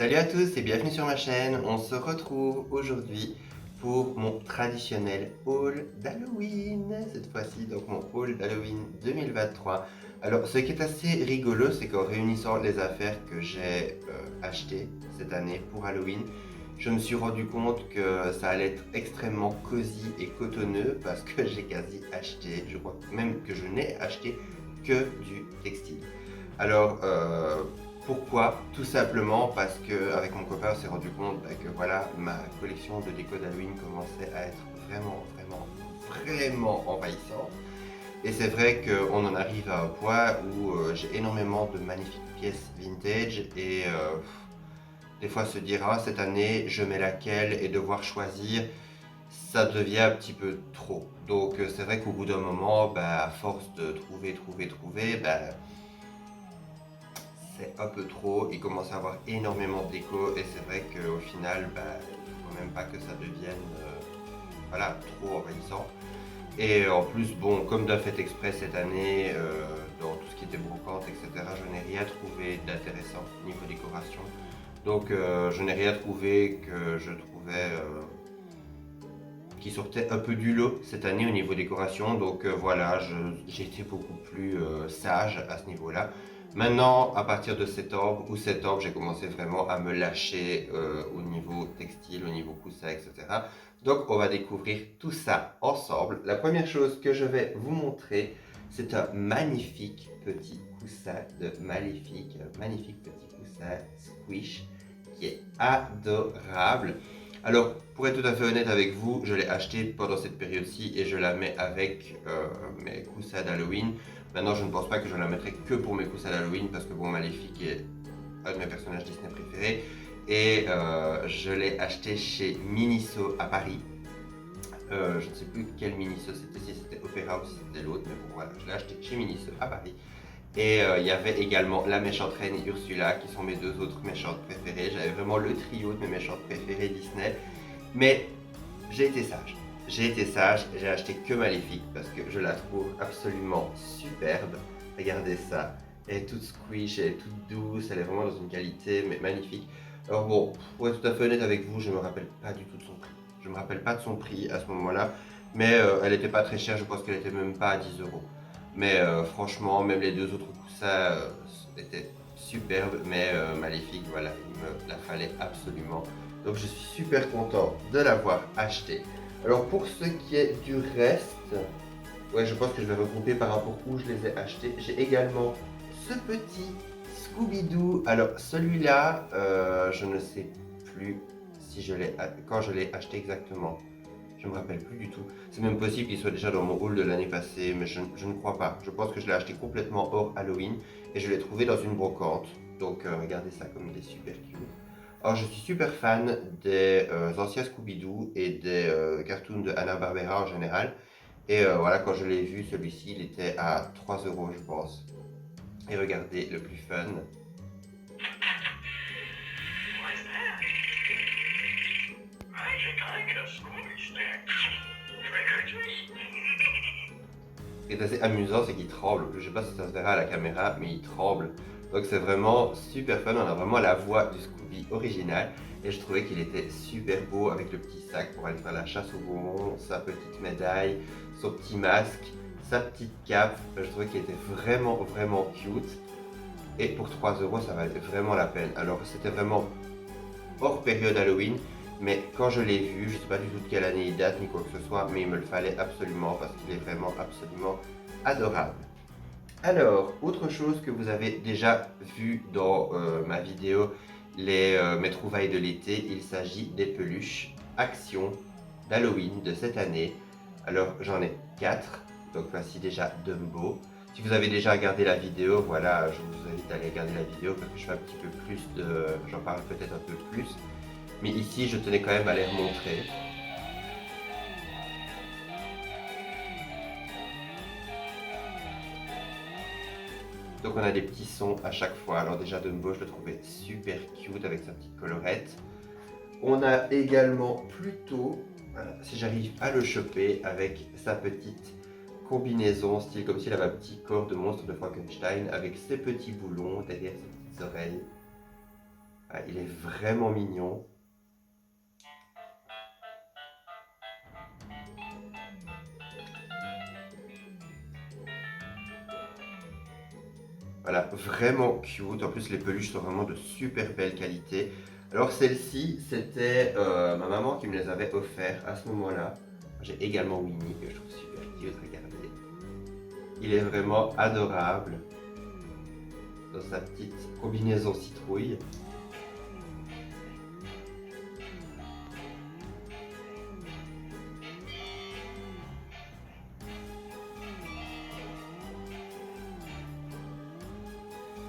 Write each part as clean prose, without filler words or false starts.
Salut à tous et bienvenue sur ma chaîne. On se retrouve aujourd'hui pour mon traditionnel haul d'Halloween. Cette fois-ci, donc mon haul d'Halloween 2023. Alors, ce qui est assez rigolo, c'est qu'en réunissant les affaires que j'ai achetées cette année pour Halloween, je me suis rendu compte que ça allait être extrêmement cosy et cotonneux parce que j'ai quasi acheté, je crois même que je n'ai acheté que du textile. Alors, pourquoi? Tout simplement parce qu'avec mon copain, on s'est rendu compte que voilà, ma collection de déco d'Halloween commençait à être vraiment envahissante. Et c'est vrai qu'on en arrive à un point où j'ai énormément de magnifiques pièces vintage et des fois se dire ah, cette année je mets laquelle et devoir choisir, ça devient un petit peu trop. Donc c'est vrai qu'au bout d'un moment, bah, à force de trouver, bah, c'est un peu trop, il commence à avoir énormément de déco et c'est vrai qu'au final, bah, il ne faut même pas que ça devienne voilà, trop envahissant. Et en plus, bon, comme d'un fait exprès cette année, dans tout ce qui était brocante, etc., je n'ai rien trouvé d'intéressant niveau décoration. Donc je n'ai rien trouvé que je trouvais qui sortait un peu du lot cette année au niveau décoration. Donc voilà, j'ai été beaucoup plus sage à ce niveau-là. Maintenant, à partir de septembre, j'ai commencé vraiment à me lâcher au niveau textile, au niveau coussin, etc. Donc on va découvrir tout ça ensemble. La première chose que je vais vous montrer, c'est un magnifique petit coussin de magnifique petit coussin Squish qui est adorable. Alors, pour être tout à fait honnête avec vous, je l'ai acheté pendant cette période-ci et je la mets avec mes coussins d'Halloween. Maintenant, je ne pense pas que je la mettrai que pour mes coussins d'Halloween parce que bon, Maléfique est un de mes personnages Disney préférés. Et je l'ai acheté chez Miniso à Paris. Je ne sais plus quel Miniso c'était, si c'était Opéra ou si c'était l'autre, mais bon voilà, je l'ai acheté chez Miniso à Paris. Et il y avait également la méchante reine et Ursula qui sont mes deux autres méchantes préférées. J'avais vraiment le trio de mes méchantes préférées Disney. Mais j'ai été sage. J'ai été sage, j'ai acheté que Maléfique parce que je la trouve absolument superbe. Regardez ça, elle est toute squish, elle est toute douce, elle est vraiment dans une qualité mais magnifique. Alors bon, pour être tout à fait honnête avec vous, je me rappelle pas du tout de son prix. Je me rappelle pas de son prix à ce moment-là, mais elle était pas très chère, je pense qu'elle était même pas à 10 euros. Mais franchement, même les deux autres coussins étaient superbes, mais Maléfique, voilà, il me la fallait absolument. Donc je suis super content de l'avoir acheté. Alors pour ce qui est du reste, ouais, je pense que je vais regrouper par rapport où je les ai achetés. J'ai également ce petit Scooby-Doo. Alors celui-là, je ne sais plus si quand je l'ai acheté exactement. Je ne me rappelle plus du tout. C'est même possible qu'il soit déjà dans mon haul de l'année passée, mais je ne crois pas. Je pense que je l'ai acheté complètement hors Halloween et je l'ai trouvé dans une brocante. Donc regardez ça comme il est super cute. Alors je suis super fan des anciens Scooby-Doo et des cartoons de Hanna-Barbera en général. Et voilà, quand je l'ai vu, celui-ci, il était à 3 euros, je pense. Et regardez, le plus fun. Ce qui est assez amusant, c'est qu'il tremble. Je ne sais pas si ça se verra à la caméra, mais il tremble. Donc c'est vraiment super fun. On a vraiment la voix du Scooby original. Et je trouvais qu'il était super beau avec le petit sac pour aller faire la chasse au bonbons, sa petite médaille, son petit masque, sa petite cape. Je trouvais qu'il était vraiment cute. Et pour 3 euros, ça valait vraiment la peine. Alors c'était vraiment hors période Halloween. Mais quand je l'ai vu, je ne sais pas du tout de quelle année il date ni quoi que ce soit, mais il me le fallait absolument parce qu'il est vraiment absolument adorable. Alors, autre chose que vous avez déjà vu dans ma vidéo, mes trouvailles de l'été, il s'agit des peluches Action d'Halloween de cette année. Alors, j'en ai 4, donc voici déjà Dumbo. Si vous avez déjà regardé la vidéo, voilà, je vous invite à aller regarder la vidéo parce que je fais un petit peu plus j'en parle peut-être un peu plus. Mais ici, je tenais quand même à les remontrer. Donc on a des petits sons à chaque fois. Alors déjà Dumbo, je le trouvais super cute avec sa petite colorette. On a également Pluto, voilà, si j'arrive à le choper, avec sa petite combinaison, style comme s'il avait un petit corps de monstre de Frankenstein, avec ses petits boulons derrière ses petites oreilles. Ah, il est vraiment mignon. Voilà, vraiment cute. En plus, les peluches sont vraiment de super belle qualité. Alors, celle-ci, c'était ma maman qui me les avait offertes à ce moment-là. J'ai également Winnie, que je trouve super cute. Regardez. Il est vraiment adorable dans sa petite combinaison citrouille.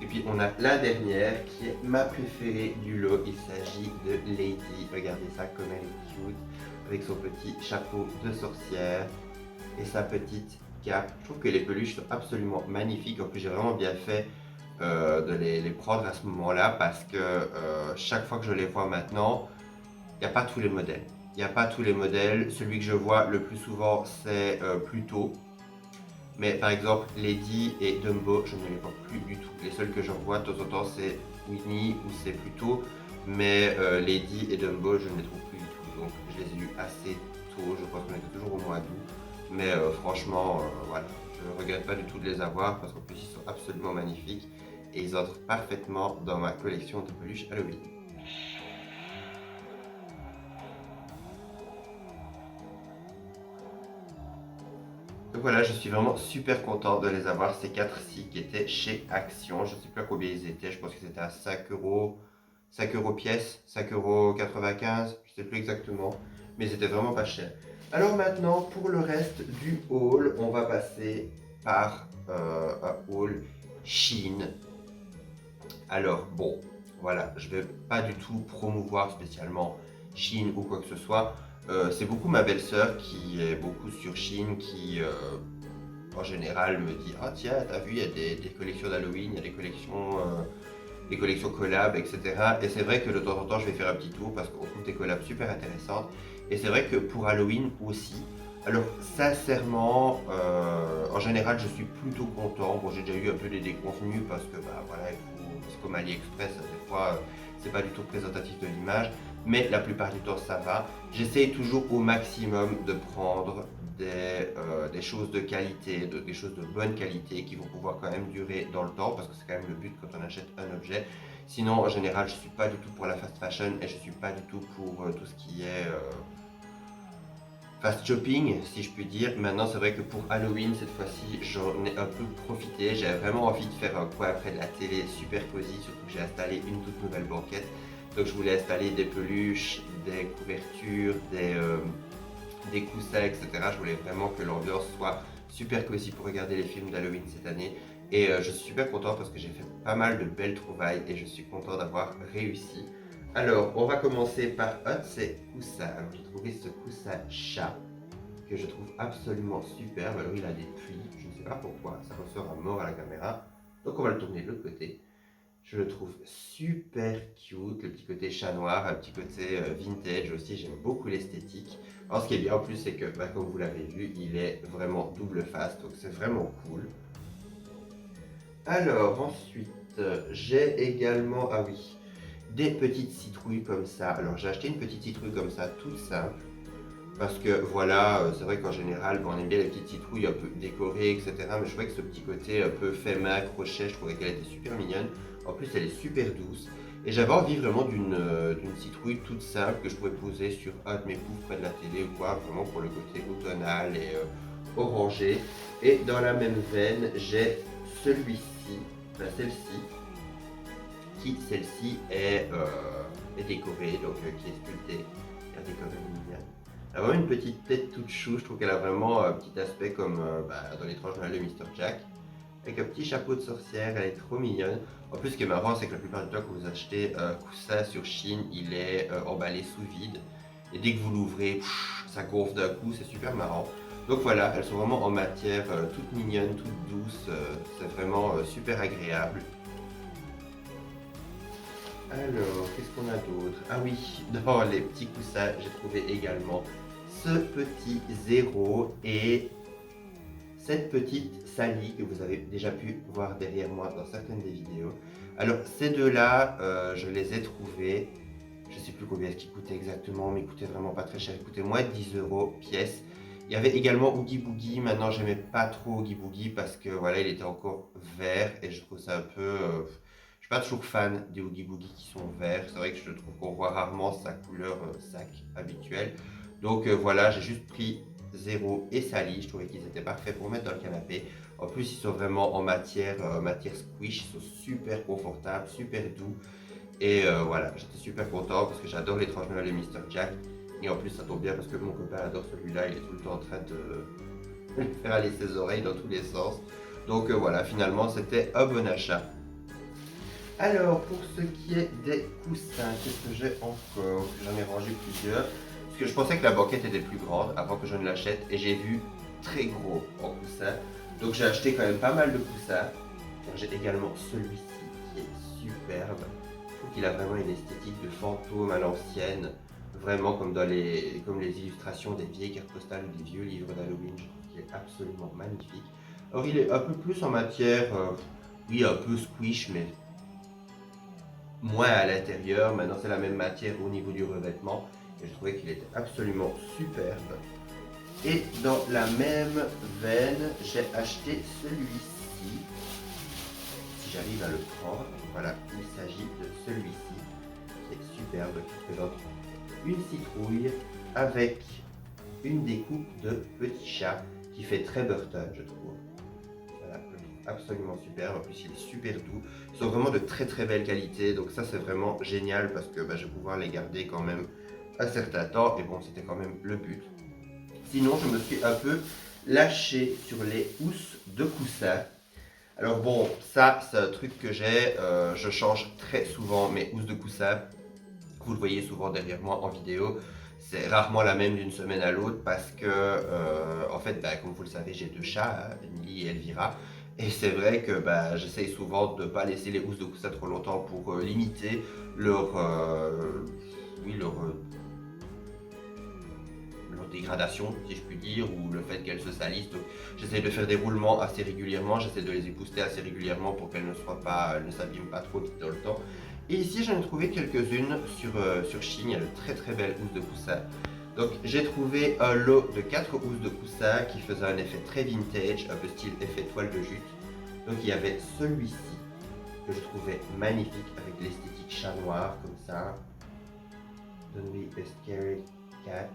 Et puis on a la dernière qui est ma préférée du lot. Il s'agit de Lady. Regardez ça comme elle est cute. Avec son petit chapeau de sorcière et sa petite cape. Je trouve que les peluches sont absolument magnifiques. En plus j'ai vraiment bien fait de les prendre à ce moment-là parce que chaque fois que je les vois maintenant, il n'y a pas tous les modèles. Il n'y a pas tous les modèles. Celui que je vois le plus souvent c'est Pluto. Mais par exemple, Lady et Dumbo, je ne les vois plus du tout. Les seuls que je revois de temps en temps, c'est Winnie ou c'est Pluto. Mais Lady et Dumbo, je ne les trouve plus du tout. Donc je les ai eus assez tôt. Je pense qu'on était toujours au mois d'août. Mais franchement, voilà, je ne regrette pas du tout de les avoir parce qu'en plus, ils sont absolument magnifiques. Et ils entrent parfaitement dans ma collection de peluches Halloween. Donc voilà, je suis vraiment super content de les avoir, ces 4-ci qui étaient chez Action. Je ne sais plus à combien ils étaient, je pense qu'ils étaient à 5 euros pièce, 5,95 €, je ne sais plus exactement, mais ils étaient vraiment pas chers. Alors maintenant, pour le reste du haul, on va passer par un haul Chine. Alors bon, voilà, je ne vais pas du tout promouvoir spécialement Chine ou quoi que ce soit. C'est beaucoup ma belle-sœur qui est beaucoup sur Chine, qui en général me dit ah tiens, t'as vu, il y a des collections d'Halloween, il y a des collections collabs, etc. Et c'est vrai que de temps en temps je vais faire un petit tour parce qu'on trouve des collabs super intéressantes. Et c'est vrai que pour Halloween aussi, alors sincèrement, en général je suis plutôt content. Bon, j'ai déjà eu un peu des déconvenus parce que bah voilà, c'est comme AliExpress, des fois c'est pas du tout représentatif de l'image, mais la plupart du temps ça va. J'essaye toujours au maximum de prendre des choses de qualité, des choses de bonne qualité qui vont pouvoir quand même durer dans le temps parce que c'est quand même le but quand on achète un objet. Sinon, en général, je ne suis pas du tout pour la fast fashion et je ne suis pas du tout pour tout ce qui est fast shopping, si je puis dire. Maintenant, c'est vrai que pour Halloween, cette fois-ci, j'en ai un peu profité. J'avais vraiment envie de faire un coin après de la télé super cosy, surtout que j'ai installé une toute nouvelle banquette. Donc, je voulais installer des peluches, des couvertures, des coussins, etc. Je voulais vraiment que l'ambiance soit super cosy pour regarder les films d'Halloween cette année. Et je suis super content parce que j'ai fait pas mal de belles trouvailles et je suis content d'avoir réussi. Alors, on va commencer par un de ces coussins. Alors, j'ai trouvé ce coussin chat que je trouve absolument superbe. Alors, il a des plis, je ne sais pas pourquoi, ça ressort à mort à la caméra. Donc, on va le tourner de l'autre côté. Je le trouve super cute, le petit côté chat noir, un petit côté vintage aussi, j'aime beaucoup l'esthétique. Alors ce qui est bien en plus, c'est que bah, comme vous l'avez vu, il est vraiment double face, donc c'est vraiment cool. Alors ensuite, j'ai également, ah oui, des petites citrouilles comme ça. Alors j'ai acheté une petite citrouille comme ça, toute simple. Parce que voilà, c'est vrai qu'en général, bon, on aime bien les petites citrouilles un peu décorées, etc. Mais je trouvais que ce petit côté un peu fait main, crochet, je trouvais qu'elle était super mignonne. En plus, elle est super douce. Et j'avais envie vraiment d'une citrouille toute simple que je pouvais poser sur un de mes poufs près de la télé ou quoi, vraiment pour le côté automnal et orangé. Et dans la même veine, j'ai celui-ci, enfin celle-ci, qui celle-ci est décorée, donc qui est sculptée. Regardez comme elle est mignonne. Elle a vraiment une petite tête toute chou, je trouve qu'elle a vraiment un petit aspect comme dans l'étrange Noël de Mr. Jack. Avec un petit chapeau de sorcière, elle est trop mignonne. En plus, ce qui est marrant, c'est que la plupart du temps, quand vous achetez un coussin sur Chine, il est emballé sous vide. Et dès que vous l'ouvrez, ça gonfle d'un coup, c'est super marrant. Donc voilà, elles sont vraiment en matière toute mignonne, toute douce. C'est vraiment super agréable. Alors, qu'est-ce qu'on a d'autre? Ah oui, dans les petits coussins, j'ai trouvé également ce petit zéro et cette petite Sally que vous avez déjà pu voir derrière moi dans certaines des vidéos. Alors ces deux-là, je les ai trouvés, je sais plus combien est-ce qu'ils coûtaient exactement, mais ils coûtaient vraiment pas très cher, ils coûtaient moins de 10 € pièce. Il y avait également Oogie Boogie. Maintenant, j'aimais pas trop Oogie Boogie parce que voilà, il était encore vert et je trouve ça un peu. Je suis pas toujours fan des Oogie Boogie qui sont verts. C'est vrai que je trouve qu'on voit rarement sa couleur sac habituelle. Donc voilà, j'ai juste pris Zero et Sally. Je trouvais qu'ils étaient parfaits pour mettre dans le canapé. En plus, ils sont vraiment en matière squish. Ils sont super confortables, super doux. Et voilà, j'étais super content parce que j'adore l'étrange Noël de Mr. Jack. Et en plus, ça tombe bien parce que mon copain adore celui-là. Il est tout le temps en train de faire aller ses oreilles dans tous les sens. Donc voilà, finalement, c'était un bon achat. Alors, pour ce qui est des coussins, qu'est-ce que j'ai encore? J'en ai rangé plusieurs. Parce que je pensais que la banquette était plus grande avant que je ne l'achète. Et j'ai vu très gros en coussins. Donc j'ai acheté quand même pas mal de coussins. J'ai également celui-ci qui est superbe. Je trouve qu'il a vraiment une esthétique de fantôme à l'ancienne. Vraiment comme comme les illustrations des vieilles cartes postales ou des vieux livres d'Halloween. Je trouve qu'il est absolument magnifique. Alors il est un peu plus en matière, oui un peu squish, mais moins à l'intérieur. Maintenant c'est la même matière au niveau du revêtement. Et je trouvais qu'il était absolument superbe. Et dans la même veine, j'ai acheté celui-ci. Si j'arrive à le prendre, voilà, il s'agit de celui-ci, qui est superbe, qui présente une citrouille avec une découpe de petit chat qui fait très Burton, je trouve. Voilà, je trouve absolument superbe. En plus, il est super doux. Ils sont vraiment de très très belle qualité, donc ça c'est vraiment génial parce que je vais pouvoir les garder quand même un certain temps. Et bon, c'était quand même le but. Sinon, je me suis un peu lâché sur les housses de coussin. Alors bon, ça c'est un truc que j'ai, je change très souvent mes housses de coussin. Vous le voyez souvent derrière moi en vidéo. C'est rarement la même d'une semaine à l'autre parce que, en fait, comme vous le savez, j'ai deux chats, Emily et Elvira. Et c'est vrai que j'essaye souvent de ne pas laisser les housses de coussin trop longtemps pour limiter leur, oui, leur dégradation, si je puis dire, ou le fait qu'elles se salissent. Donc j'essaie de faire des roulements assez régulièrement, j'essaie de les épouster assez régulièrement pour qu'elles ne s'abîment pas trop vite dans le temps. Et ici j'en ai trouvé quelques-unes sur Shein, il y a de très très belles housses de coussin. Donc j'ai trouvé un lot de 4 housses de coussin qui faisaient un effet très vintage, un peu style effet toile de jute. Donc il y avait celui-ci que je trouvais magnifique avec l'esthétique chat noir comme ça. Donne-lui a scary cat.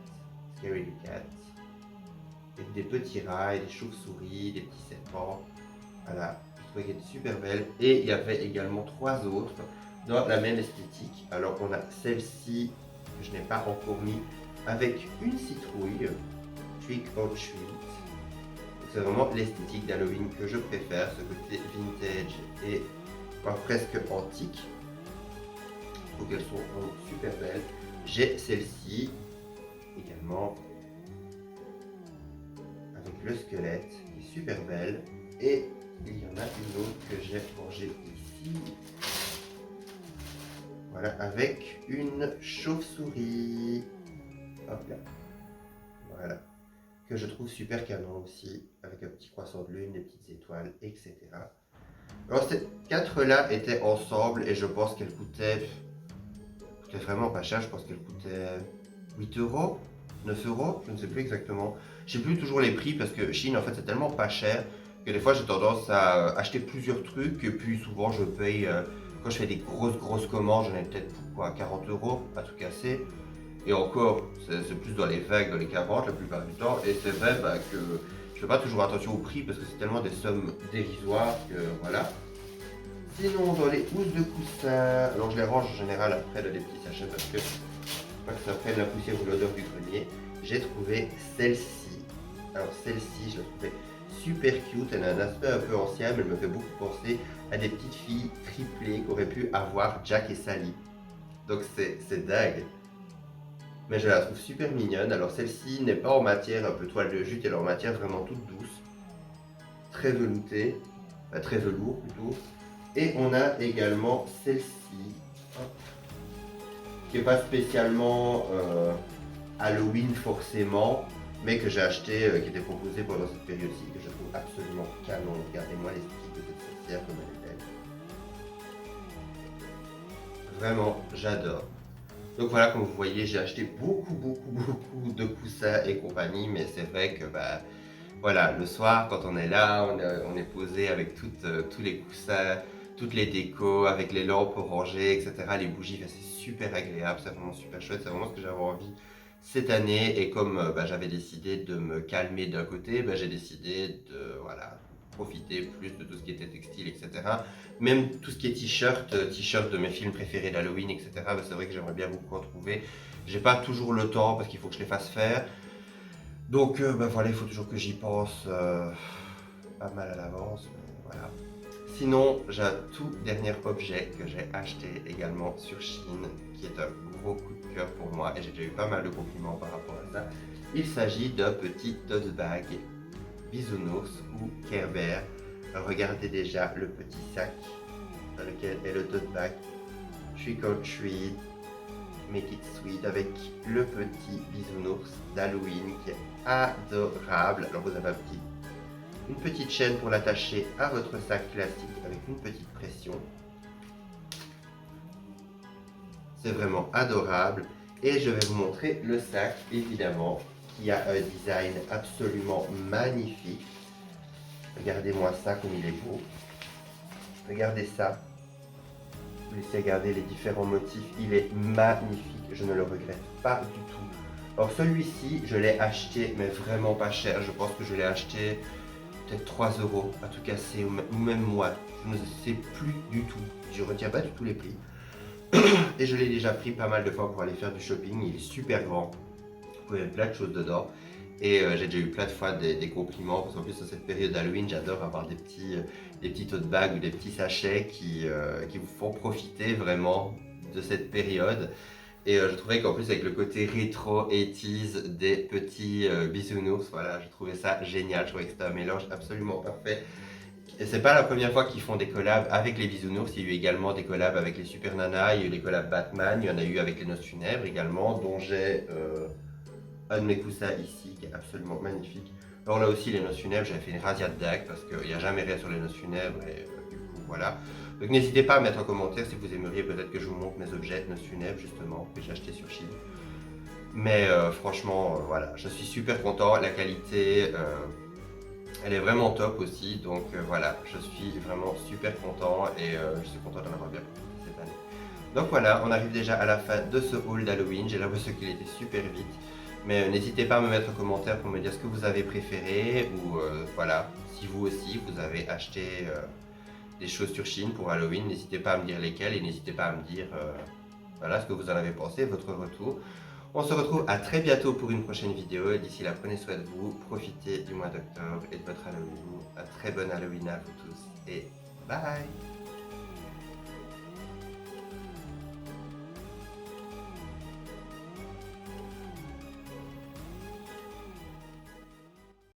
Scary Cat, et des petits rats, et des chauves-souris, des petits serpents. Voilà, je trouvais qu'elle était super belle. Et il y avait également 3 autres dans la même esthétique. Alors on a celle-ci que je n'ai pas encore mis avec une citrouille, Trick or Treat. C'est vraiment l'esthétique d'Halloween que je préfère, ce côté vintage et presque antique. Donc elles sont super belles. J'ai celle-ci également avec le squelette qui est super belle, et il y en a une autre que j'ai rangée ici, voilà, avec une chauve-souris, hop là, voilà, que je trouve super canon aussi, avec un petit croissant de lune, des petites étoiles, etc. Alors ces 4 là étaient ensemble et je pense qu'elles coûtaient vraiment pas cher. Je pense qu'elles coûtaient 8 €, 9 €, je ne sais plus exactement. Je sais plus toujours les prix parce que Chine en fait c'est tellement pas cher que des fois j'ai tendance à acheter plusieurs trucs et puis souvent je paye, quand je fais des grosses commandes, j'en ai peut-être pour quoi, 40 € à tout casser. Et encore, c'est plus dans les vagues, dans les 40 la plupart du temps. Et c'est vrai que je fais pas toujours attention au prix parce que c'est tellement des sommes dérisoires que voilà. Sinon, dans les housses de coussin, alors je les range en général après dans des petits sachets parce que pas que ça prenne la poussière ou l'odeur du grenier. J'ai trouvé celle-ci. Alors celle-ci, je la trouvais super cute. Elle a un aspect un peu ancien, mais elle me fait beaucoup penser à des petites filles triplées qu'auraient pu avoir Jack et Sally. Donc c'est dingue. Mais je la trouve super mignonne. Alors celle-ci n'est pas en matière un peu toile de jute, elle est en matière vraiment toute douce. Très veloutée. Enfin, très velours plutôt. Et on a également celle-ci, qui n'est pas spécialement Halloween forcément, mais que j'ai acheté, qui était proposé pendant cette période-ci, que je trouve absolument canon. Regardez-moi l'esthétique de cette sorcière comme elle est belle. Vraiment, j'adore. Donc voilà, comme vous voyez, j'ai acheté beaucoup de coussins et compagnie, mais c'est vrai que bah, voilà, le soir, quand on est là, on est posé avec tous les coussins, toutes les décos, avec les lampes orangées, etc., les bougies, bah, c'est super agréable, c'est vraiment super chouette, c'est vraiment ce que j'avais envie cette année. Et comme bah, j'avais décidé de me calmer d'un côté, bah, j'ai décidé de voilà, profiter plus de tout ce qui était textile, etc. Même tout ce qui est t-shirt de mes films préférés d'Halloween, etc. Bah, c'est vrai que j'aimerais bien beaucoup en trouver. J'ai pas toujours le temps parce qu'il faut que je les fasse faire. Donc bah, voilà, il faut toujours que j'y pense pas mal à l'avance, mais voilà. Sinon, j'ai un tout dernier objet que j'ai acheté également sur Chine, qui est un gros coup de cœur pour moi, et j'ai déjà eu pas mal de compliments par rapport à ça. Il s'agit d'un petit tote bag Bisounours ou Care Bear. Regardez déjà le petit sac dans lequel est le tote bag Trick or Treat, Make It Sweet, avec le petit bisounours d'Halloween qui est adorable. Alors vous avez une petite chaîne pour l'attacher à votre sac classique avec une petite pression. C'est vraiment adorable. Et je vais vous montrer le sac, évidemment, qui a un design absolument magnifique. Regardez-moi ça comme il est beau. Regardez ça. Vous laissez regarder les différents motifs. Il est magnifique. Je ne le regrette pas du tout. Alors celui-ci, je l'ai acheté, mais vraiment pas cher. Je pense que je l'ai acheté peut-être 3 euros à tout casser, ou même moi. Je ne sais plus du tout. Je ne retiens pas du tout les prix. Et je l'ai déjà pris pas mal de fois pour aller faire du shopping. Il est super grand. Vous pouvez mettre plein de choses dedans. Et j'ai déjà eu plein de fois des compliments, parce qu'en plus sur cette période d'Halloween, j'adore avoir des petits tote bags ou des petits sachets qui vous font profiter vraiment de cette période. Et je trouvais qu'en plus avec le côté rétro 80s des petits bisounours, voilà, je trouvais ça génial. Je trouvais que c'était un mélange absolument parfait. Et c'est pas la première fois qu'ils font des collabs avec les bisounours. Il y a eu également des collabs avec les Super Nanas, il y a eu les collabs Batman, il y en a eu avec les Noces Funèbres également, dont j'ai un de mes coussins ici qui est absolument magnifique. Alors là aussi, les Noces Funèbres, j'avais fait une razzia de dagues parce qu'il n'y a jamais rien sur les Noces Funèbres et du coup voilà. Donc n'hésitez pas à mettre en commentaire si vous aimeriez peut-être que je vous montre mes objets Noces Funèbres justement que j'ai acheté sur Chine. Mais franchement, voilà, je suis super content. La qualité, elle est vraiment top aussi. Donc voilà, je suis vraiment super content et je suis content d'en avoir bien profité cette année. Donc voilà, on arrive déjà à la fin de ce haul d'Halloween. J'ai l'impression qu'il était super vite. Mais n'hésitez pas à me mettre en commentaire pour me dire ce que vous avez préféré ou voilà, si vous aussi vous avez acheté des choses sur Chine pour Halloween, n'hésitez pas à me dire lesquelles et n'hésitez pas à me dire voilà, ce que vous en avez pensé, votre retour. On se retrouve à très bientôt pour une prochaine vidéo et d'ici là prenez soin de vous, profitez du mois d'octobre et de votre Halloween. Un très bon Halloween à vous tous et bye!